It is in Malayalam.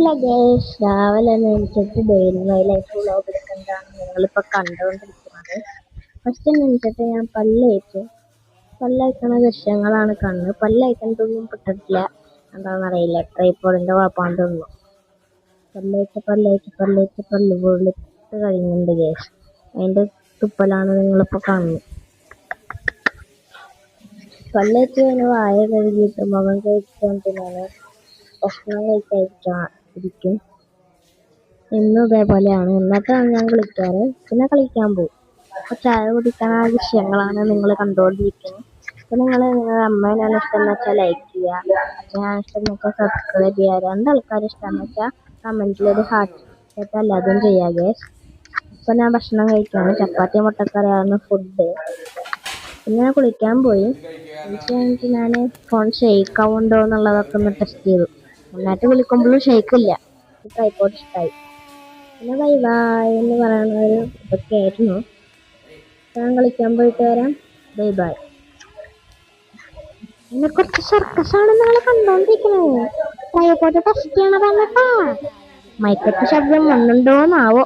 ഹലോ ഗേൾസ്, രാവിലെ എണീച്ചിട്ട് ഡെയിലി മൈ ലൈഫ് വ്ളോഗ് എടുക്കുന്നതാണ് നിങ്ങളിപ്പോൾ കണ്ടുകൊണ്ടിരിക്കുന്നത്. ഫസ്റ്റ് എണീച്ചിട്ട് ഞാൻ പല്ലയക്കണ ദൃശ്യങ്ങളാണ് കണ്ണ്. പല്ലയക്കണതൊന്നും പെട്ടിട്ടില്ല, എന്താണെന്നറിയില്ല. ട്രൈപ്പോഡിൻ്റെ കുഴപ്പമാണ് തോന്നുന്നു. പല്ല് പൊളിട്ട് കഴിയുന്നുണ്ട് ഗേൾസ്. അതിൻ്റെ തുപ്പലാണ് നിങ്ങളിപ്പോൾ കാണുന്നത്. പല്ലയച്ച് കഴിഞ്ഞ് വായ കഴുകിയിട്ട് മുഖം കഴിച്ചുകൊണ്ട് ഞാൻ ഭക്ഷണം കഴിക്കാതിരിക്കും. എന്നും ഇതേപോലെയാണ്. എന്നിട്ടാണ് ഞാൻ കുളിക്കാറ്. പിന്നെ കളിക്കാൻ പോകും. അപ്പോൾ ചായ കുടിക്കാൻ ആ വിഷയങ്ങളാണ് നിങ്ങൾ കണ്ടുകൊണ്ടിരിക്കുന്നത്. അപ്പോൾ നിങ്ങളുടെ അമ്മേനാണ് ഇഷ്ടമെന്ന് വെച്ചാൽ ലൈക്ക് ചെയ്യുക, ഞാൻ ഇഷ്ടമെന്ന് വെച്ചാൽ സബ്സ്ക്രൈബ് ചെയ്യുക. രണ്ടാൾക്കാർ ഇഷ്ടമെന്ന് വെച്ചാൽ കമൻറ്റിലൊരു ഹാർട്ട് അല്ലാതും ചെയ്യുക ഗേസ്. അപ്പോൾ ഞാൻ ഭക്ഷണം കഴിക്കുകയാണ്. ചപ്പാത്തി മുട്ടക്കറിയാണ് ഫുഡ്. പിന്നെ ഞാൻ കുളിക്കാൻ പോയി. എന്നിട്ട് ഞാൻ ഫോൺ ഷെയ്ക്ക് ആവുന്നുണ്ടോ എന്നുള്ളതൊക്കെ ഒന്ന് ടെസ്റ്റ് ചെയ്തു. നന്നായിട്ട് വിളിക്കുമ്പോഴും ഷെയ്ക്കില്ല. ട്രൈപ്പോഡ് ഇഷ്ടമായി. പിന്നെ ബൈ ബൈ എന്ന് പറയുന്നൊരു ഇതൊക്കെ ആയിരുന്നു. ഞാൻ കളിക്കാൻ പോയിട്ട് വരാം. Bye bye. എന്നെ കുറച്ച് സർക്കസാണ് നിങ്ങൾ കണ്ടോണ്ടിരിക്കുന്നത്. Tripod test ചെയ്യണതല്ലട്ടാ. മൈക്കത്തെ ശബ്ദം വന്നുണ്ടോന്നാവോ.